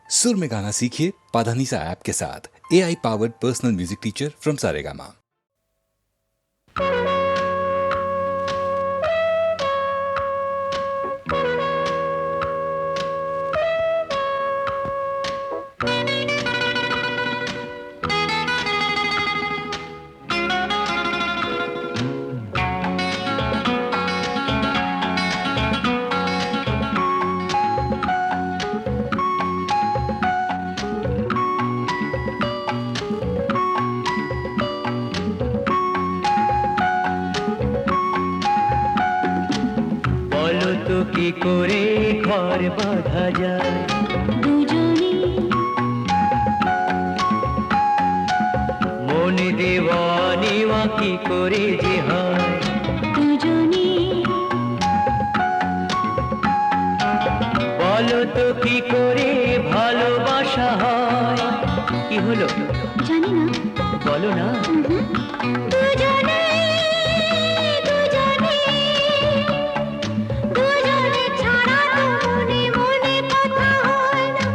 सुर में गाना सीखिए पाधानीसा ऐप के साथ। AI powered personal music teacher from Saregama. কি করে ঘর বাঁধা যায় দুজনে মনে দেওয়ানিয়া কি করে যে হয় দুজনে বলো তো কি করে ভালোবাসা হয় কি হলো জানি না বলো না দুজনে দুজনে দুজনে ছাড়া তো মনে মনে কথা হয় না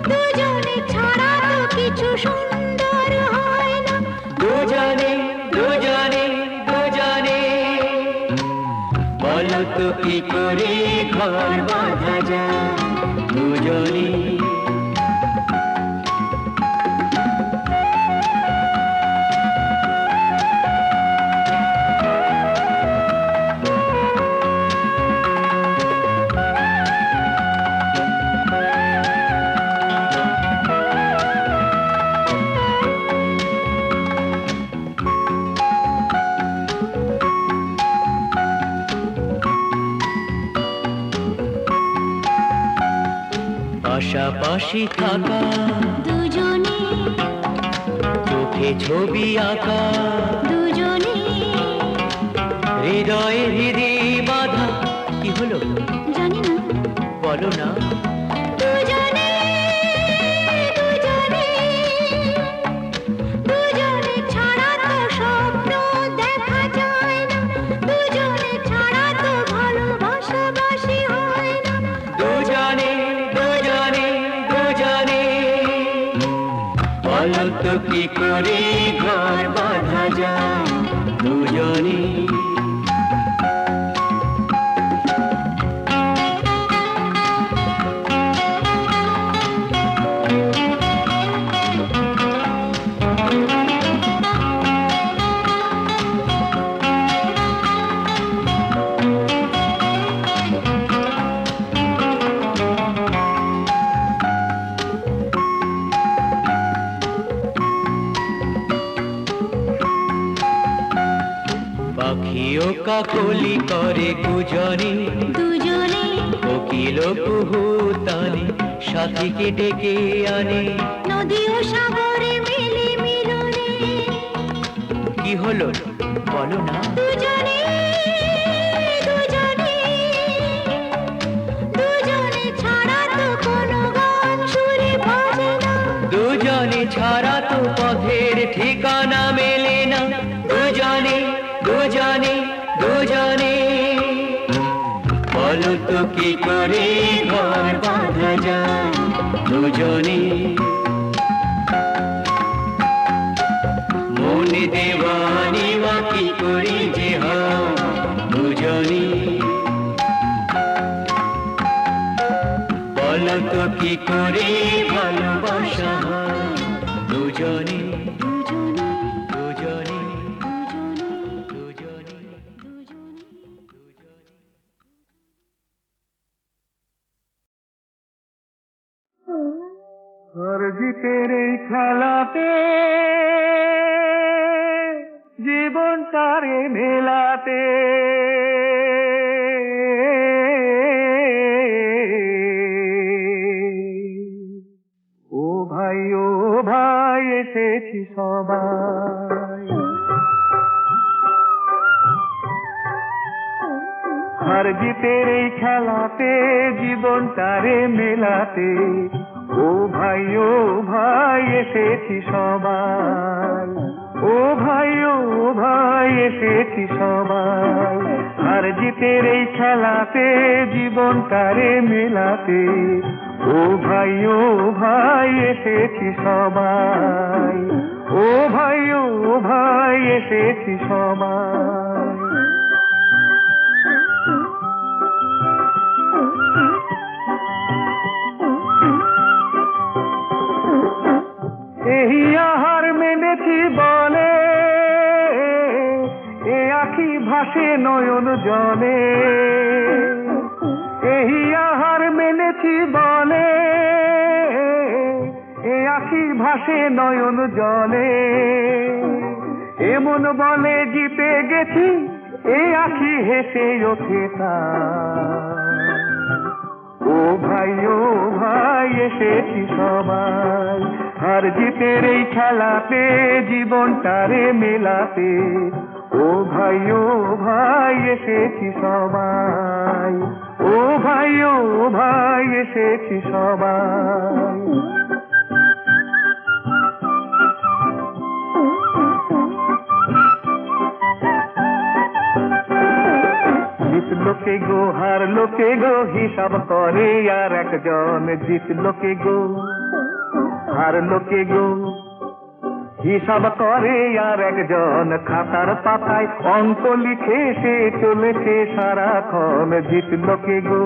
দুজনে ছাড়া তো কিছু সুন্দর হয় না দুজনে দুজনে দুজনে বলো তো কি করে ঘর বাঁধা যায় দুজনে পাশাপাশি থাকা দুজনে চোখে ছবি আঁকা দুজনে হৃদয়ে হৃদয় বাঁধা কি হলো জানি না বলো না দুজনে দুজনে দুজনে ছাড়া তো স্বপ্ন দেখা যায় না দুজনে ছাড়া তো ভালোবাসাবাসি হয় না দুজনে দুজনে দুজনে বলো তো কি করে ঘর বাঁধা যায় দুজনে পাখিও কাকলি করে গুজনে দুজনে কোকিল কুহুতানে সাথীকে ডেকে আনে নদী ও সাগরে মিলে মিলনে কি হলো বলো না দুজনে দুজনে দুজনে ছাড়া তো কোনো গান সুরে বাজে না দুজনে ছাড়া তো পথের ঠিকানা মেলে না দুজনে দুজনে দুজনে বলো তো কি করে ঘর বাঁধা যায় দুজনে মনে দেওয়ানিয়া কি করে যে হয় দুজনে বলো তো কি করে ভালোবাসা হয় দুজনে দুজনে দুজনে দুজনে দুজনে और জিতের এই খেলাতে জীবনটারে মেলাতে ও ভাই এসেছি সবাই আর জিতের এই খেলাতে জীবনটারে মেলাতে ও ভাই এসেছি সবাই ও ভাই এসেছি সবাই আর জিতের এই খেলাতে জীবনটারে মেলাতে ও ভাই এসেছি সবাই, ও ভাই এসেছি সবাই। এই আহার মেনেছি বলে, এ আখি ভাসে নয়ন জলে। এই আহার মেনেছি বলে, এ আখি ভাসে নয়ন জলে। এমন বলে জিতে গেছি, এ আখি হেসে ওঠে তাই। ও ভাই এসেছি সবাই, আর জিতের এই খেলাতে জীবনটারে মেলাতে। ও ভাই এসেছি সবাই, ও ভাই এসেছি সবাই। জিত লোকে গো হার লোকে গো হিসাব করে আর একজন। জিত লোকে গো হার লোকে গো হিসাব করে আর একজন। খাতার পাতায় অঙ্ক লিখে সে চলেছে সারাক্ষণ। জিত লোকে গো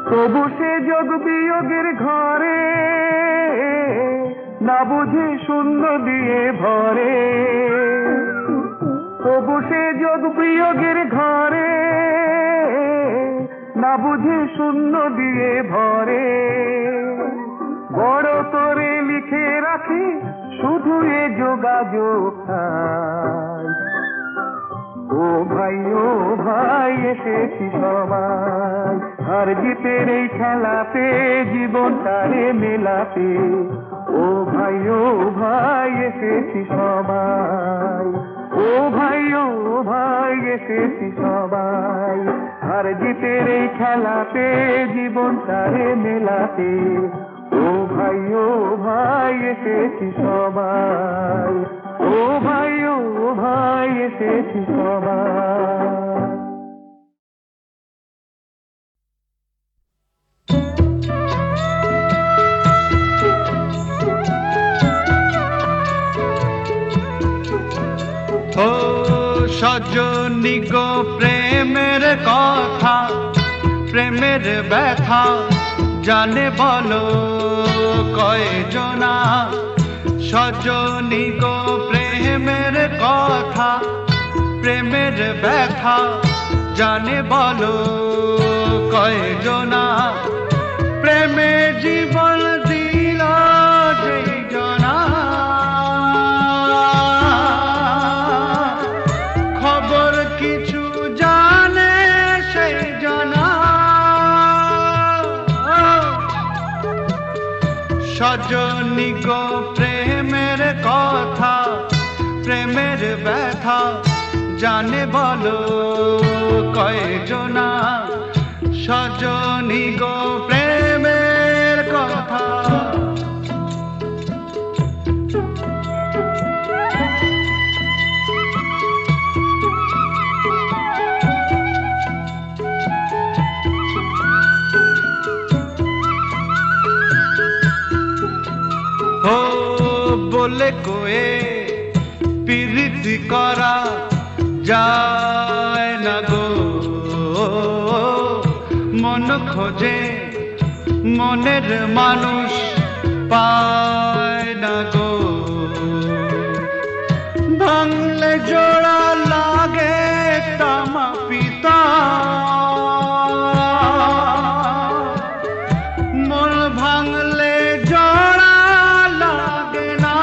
তবু সে যোগ বিয়োগের ঘরে, না বুঝে শূন্য দিয়ে ভরে। তবু সে যোগ বিয়োগের ঘরে, না বুঝে শূন্য দিয়ে ভরে। বড় করে লিখে রাখি শুধু এ যোগাযোগ। ও ভাই এসেছি সবাই, আর জিতের এই খেলাতে জীবনটারে মেলাতে। ও ভাই এসেছি সবাই, ও ভাই এসেছি সবাই, আর জিতের এই খেলাতে জীবনটারে মেলাতে। ও ভাই এসেছি সবাই, ও ভাই এসেছি সবাই। ও সজনী গো প্রেমের কথা, প্রেমের ব্যথা জানে বলো কয়জনা। সজনী গো প্রেমের কথা, প্রেমের ব্যথা জানে বলো কয়জনা। প্রেমে জীবন দিল যেই জনা, খবর কিছু জানে সেই জনা। সজনী গো প্রেমের কথা, প্রেমের ব্যথা জানে বলো কয়জনা। সজনী গো প্রেমের কথা। ও বলে কোয়ে প্রীতি করা যায় না গো, মন খোঁজে মনের মানুষ পায় না গো। ভাঙলে জোড়া লাগে তামা পিতা, মন ভাঙলে জোড়া লাগে না।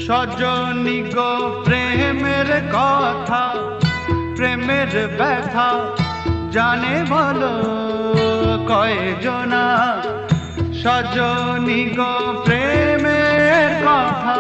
সজনী গো প্রেমের কথা, প্রেমের ব্যথা জানে বলো কয়জনা। সজনী গো প্রেমের কথা।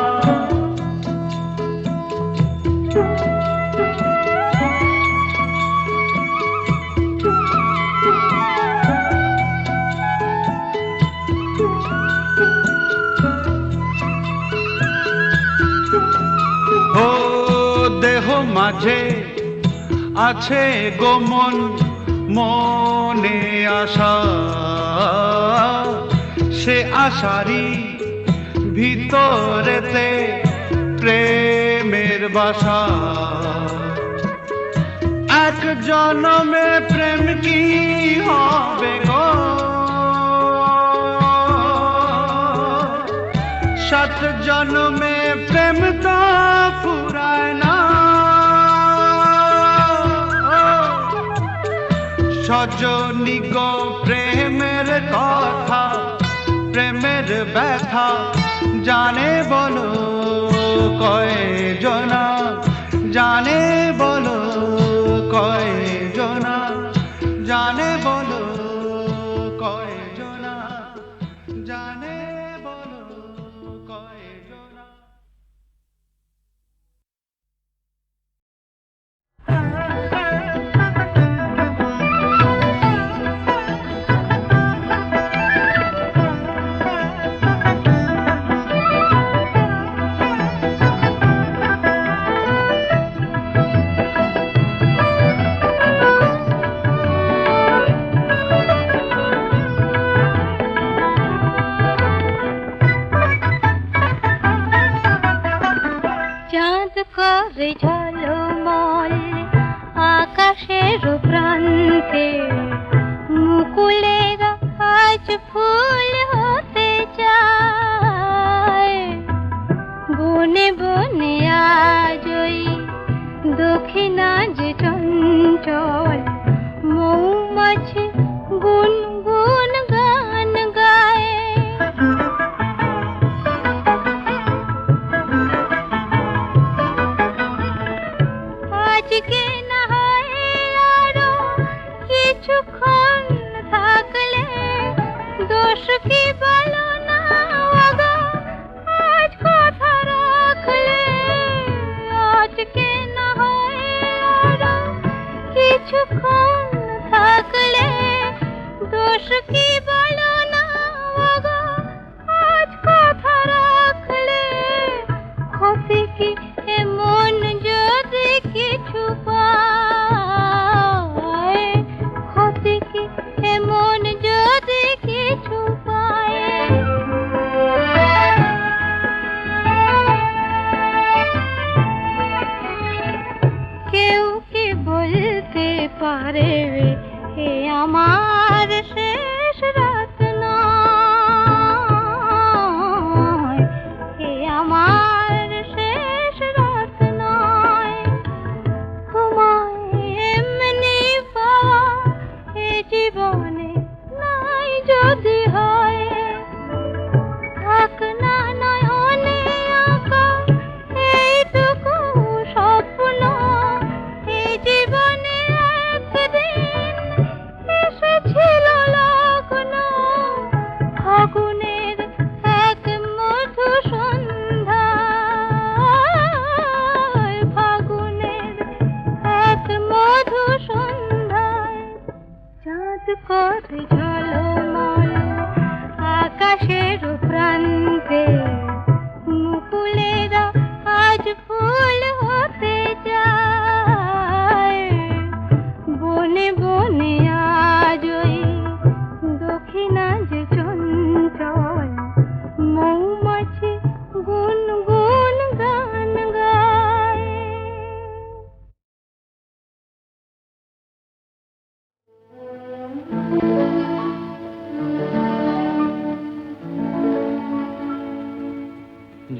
ও দেহ মাঝে আছে গোমন মনে আশা, সে আশারি ভিতরেতে প্রেমের বাসা। এক জনমে প্রেম কি হবে গো, 7 জনমে প্রেম তো ফুরায় না। সজনী গো প্রেমের কথা, প্রেমের ব্যথা জানে বলো কয়জনা, জানে বলো কয়জনা, জানে বলো কয়জনা, জানে বলো কয়জনা। চাঁদ করে ঝলমল আকাশের প্রান্তে, মুকুলেরা আজ ফুল হতে চায়। বনে বনে আজ ওই দক্ষিণা যে চঞ্চল, মৌমাছি গুনগুন গান গায়। আজকে না হয় আরো কিছুক্ষণ থাকলে, দোষ কি বলো না গো আজ কথা রাখলে। আজকে না হয় আরো কিছুক্ষণ থাকলে, দোষ কি বলো না গো আজ কথা রাখলে। ক্ষতি কি এমন যদি কিছু পায়, ক্ষতি কি এমন যদি কিছু পায়। কেউ কি বলতে পারে হে আমার শেষ রাত নয়, হে আমার শেষ রাত নয়। তোমায় এমনি পাওয়া এ জীবনে নাই যদি হয়, থাক না নয়নে আঁকা এইটুকু স্বপ্ন। এই জীবনে একদিন এসেছিল লগ্ন, ফাগুনের এক মধু সন্ধ্যায়, ফাগুনের এক মধু সন্ধ্যায়। চাঁদ করে ঝলমল আকাশের প্রান্তে, মুকুলেরা আজ ফুল হতে যায়। বনে বনে আজ ওই দক্ষিণা যে চঞ্চল, মৌমাছি গুনগুন গান গায়।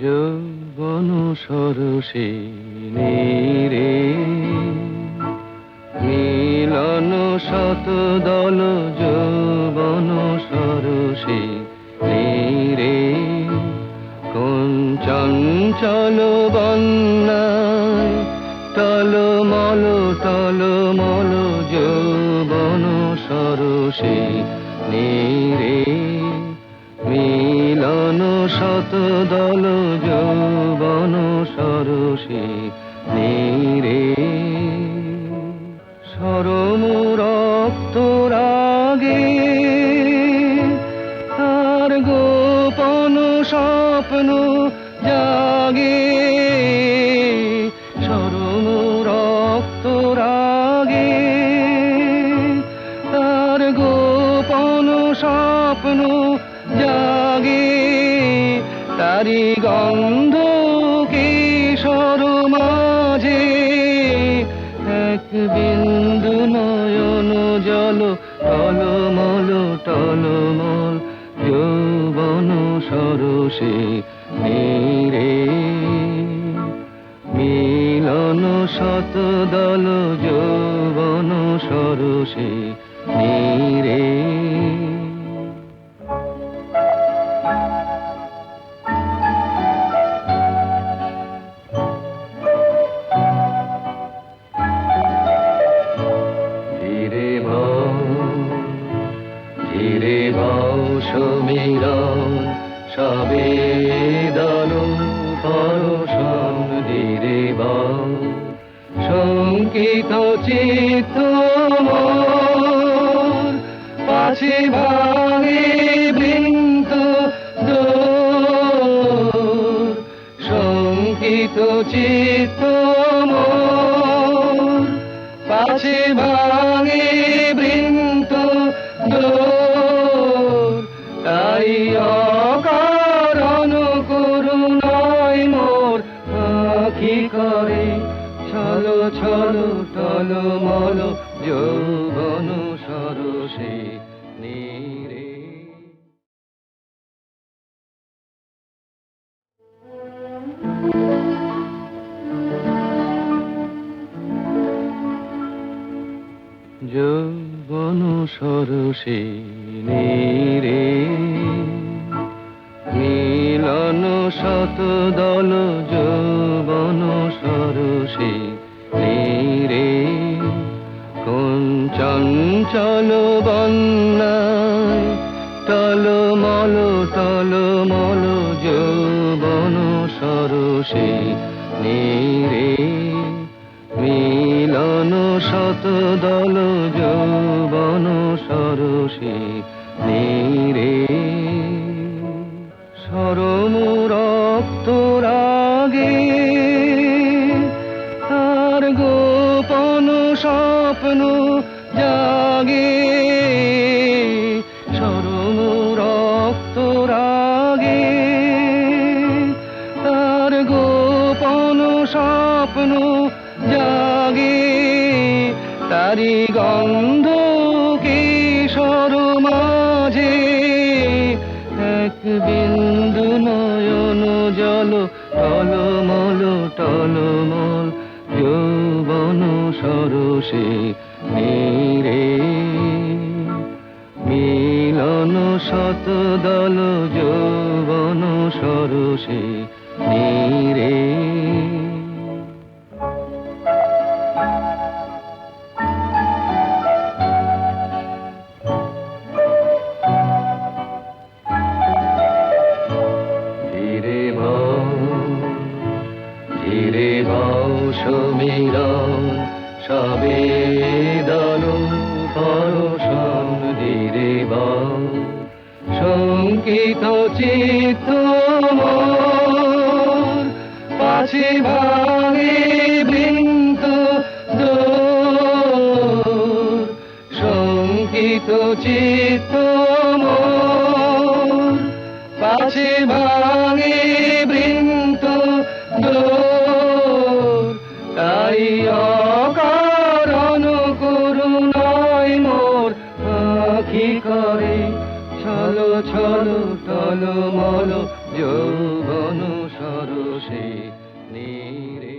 যৌবন সরসিনী রে, মিলন শত দল যৌবন সরসিনী রে। কোন চঞ্চল বন্যায় টলমল টলমল যৌবন সরসিনী রে। মিলন শত দল যৌবন সরসিনী রে। সরম রক্ত রাগে আর গোপন স্বপ্ন জাগে। সরম রক্ত রাগে স্বপ্ন জাগে তারি গন্ধ কিশোর মাঝে এক বিন্দু নয়ন জল টলমল টলমল যৌবন সরসে নীরে মিলন শত দল যৌবন সরসে নীরে ধীরে ভাও সমীরণ সবে দল পরশন ধীরে ভাও শঙ্কিত চিত্ত মোর পাছে ভাঙে বৃন্ত দোর শঙ্কিত চিত্ত মোর পাছে ভাঙে বৃন্ত দোর তাই অকারণ করুণায় মোর আঁখি করে ছলো ছলো টলমল যৌবন সরসে নীরে যৌবন সরসে নীরে মিলন শত দল যৌবন সরসে নীরে কোন চঞ্চল বন্যায় টলমল টলমল যৌবন সরসে নীরে মিলন শত দল যৌবন সরসে নীরে সরম রক্ত রাগে তার গোপন স্বপ্ন জাগে সরম রক্ত রাগে তার গোপন স্বপ্ন জাগে তারি গন্ধ কিশোর মাঝে এক বিন্দু নয়ন জল টলমল টলমল যৌবন সরসে নীরে মিলন শত দল যৌবন সরসে নীরে ধীরে ভাও সমীরণ সবে দল পরশন ধীরে ভাও শঙ্কিত চিত্ত মোর পাছে ভাঙে বৃন্ত দোর শঙ্কিত চিত্ত মোর পাছে ভাঙে বৃন্ত দোর তাই অকারণ করুণায় মোর আঁখি করে ছলো ছলো টলমল যৌবন সরসে নীরে